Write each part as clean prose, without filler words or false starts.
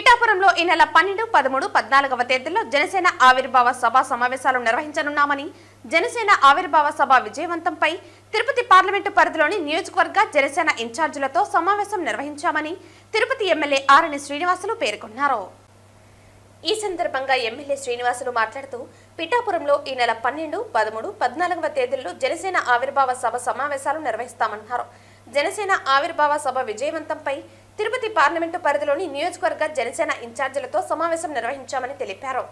పిఠాపురంలో ఈ నెల 12, 13, 14వ తేదీల్లో జనసేన ఆవిర్భావ సభ సమావేశాలు నిర్వహించనున్నామని, జనసేన ఆవిర్భావ సభ విజయవంతంపై తిరుపతి పార్లమెంటు పరిధిలోని నియోజకవర్గ జనసేన ఇన్ఛార్జీలతో సమావేశం నిర్వహించామని తిరుపతి ఎమ్మెల్యే ఆరణి శ్రీనివాసులు పేర్కొన్నారు. ఈ సందర్భంగా ఎమ్మెల్యే శ్రీనివాసులు మాట్లాడుతూ పిఠాపురంలో ఈ నెల 12, 13, 14వ తేదీల్లో జనసేన ఆవిర్భావ సభ సమావేశాలు నిర్వహిస్తామన్నారు. జనసేన ఆవిర్భావ సభ విజయవంతంపై తిరుపతి పార్లమెంటు పరిధిలోని నియోజకవర్గ జనసేన ఇన్ఛార్జీలతో సమావేశం నిర్వహించామని తెలిపారు.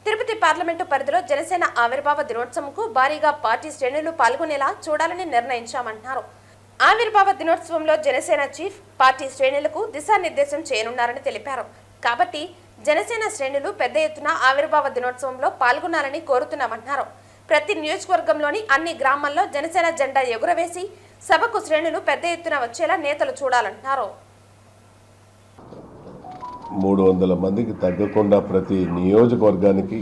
తిరుపతి పార్లమెంటు పరిధిలో జనసేన ఆవిర్భావ దినోత్సవంకు భారీగా పార్టీ శ్రేణులు పాల్గొనేలా చూడాలని నిర్ణయించామన్నారు. ఆవిర్భావ దినోత్సవంలో జనసేన చీఫ్ పార్టీ శ్రేణులకు దిశానిర్దేశం చేయనున్నారని తెలిపారు. కాబట్టి జనసేన శ్రేణులు పెద్ద ఎత్తున ఆవిర్భావ దినోత్సవంలో పాల్గొనాలని కోరుతున్నామన్నారు. ప్రతి నియోజకవర్గంలోని అన్ని గ్రామాల్లో జనసేన జెండా ఎగురవేసి సభకు శ్రేణులు పెద్ద ఎత్తున వచ్చేలా నేతలు చూడాలన్నారు. 300 మందికి తగ్గకుండా ప్రతి నియోజకవర్గానికి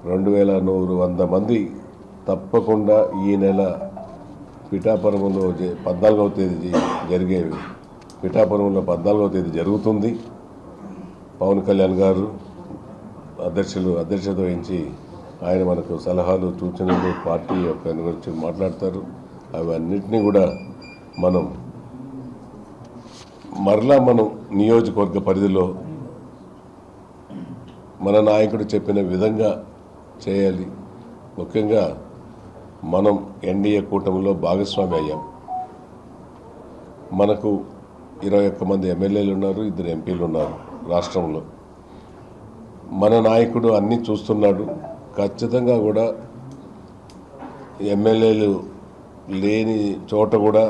2100 మంది తప్పకుండా ఈ నెల పిఠాపురంలో 14వ తేదీ జరిగేవి. పిఠాపురంలో 14వ తేదీ జరుగుతుంది. పవన్ కళ్యాణ్ గారు అధ్యక్షత వహించి ఆయన మనకు సలహాలు సూచనలు పార్టీ యొక్క గురించి మాట్లాడతారు. అవన్నిటినీ కూడా మనం నియోజకవర్గ పరిధిలో మన నాయకుడు చెప్పిన విధంగా చేయాలి. ముఖ్యంగా మనం ఎన్డీఏ కూటమిలో భాగస్వామి అయ్యాం. మనకు 21 మంది ఎమ్మెల్యేలు ఉన్నారు, 2 ఎంపీలు ఉన్నారు రాష్ట్రంలో. మన నాయకుడు అన్నీ చూస్తున్నాడు. ఖచ్చితంగా కూడా ఎమ్మెల్యేలు లేని చోట కూడా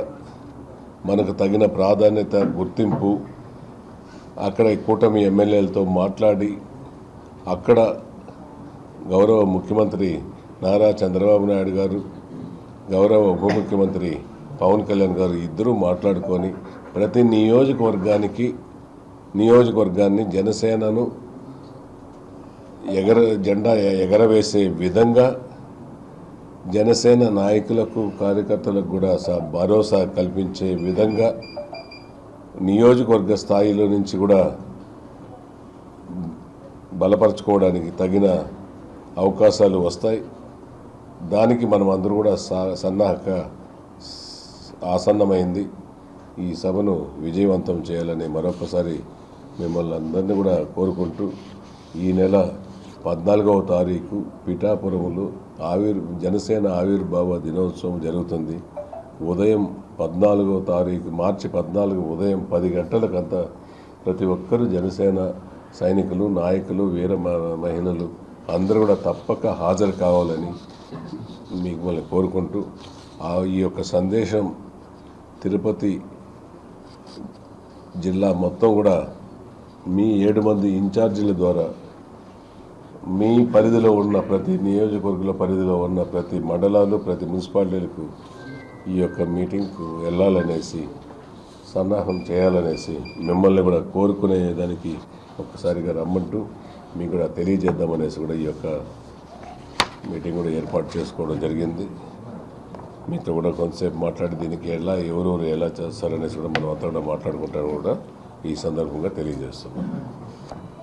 మనకు తగిన ప్రాధాన్యత గుర్తింపు అక్కడ కూటమి ఎమ్మెల్యేలతో మాట్లాడి అక్కడ గౌరవ ముఖ్యమంత్రి నారా చంద్రబాబు నాయుడు గారు, గౌరవ ఉప ముఖ్యమంత్రి పవన్ కళ్యాణ్ గారు ఇద్దరూ మాట్లాడుకొని ప్రతి నియోజకవర్గాన్ని జనసేనను జెండా ఎగరవేసే విధంగా జనసేన నాయకులకు కార్యకర్తలకు కూడా భరోసా కల్పించే విధంగా నియోజకవర్గ స్థాయిలో నుంచి కూడా బలపరచుకోవడానికి తగిన అవకాశాలు వస్తాయి. దానికి మనం అందరూ కూడా ఆసన్నమైంది. ఈ సభను విజయవంతం చేయాలని మరొకసారి మిమ్మల్ని అందరినీ కూడా కోరుకుంటూ ఈ నెల 14వ తారీఖు పిఠాపురంలో జనసేన ఆవిర్భావ దినోత్సవం జరుగుతుంది. ఉదయం 14వ తారీఖు మార్చి 14 ఉదయం 10 గంటలకంతా ప్రతి ఒక్కరూ జనసేన సైనికులు, నాయకులు, వీర మహిళలు అందరూ కూడా తప్పక హాజరు కావాలని మిమ్మల్ని కోరుకుంటూ ఈ యొక్క సందేశం తిరుపతి జిల్లా మొత్తం కూడా మీ 7 మంది ఇన్ఛార్జీల ద్వారా మీ పరిధిలో ఉన్న ప్రతి నియోజకవర్గాల పరిధిలో ఉన్న ప్రతి మండలాలు, ప్రతి మున్సిపాలిటీలకు ఈ యొక్క మీటింగ్కు వెళ్ళాలనేసి సన్నాహం చేయాలనేసి మిమ్మల్ని కూడా కోరుకునేదానికి ఒక్కసారిగా రమ్మంటూ మీకు కూడా తెలియజేద్దామనేసి కూడా ఈ యొక్క మీటింగ్ కూడా ఏర్పాటు చేసుకోవడం జరిగింది. మీతో కూడా కొంతసేపు మాట్లాడి దీనికి ఎవరెవరు ఎలా చేస్తారనేసి కూడా మనం అంతా కూడా మాట్లాడుకుంటాను కూడా ఈ సందర్భంగా తెలియజేస్తున్నాం.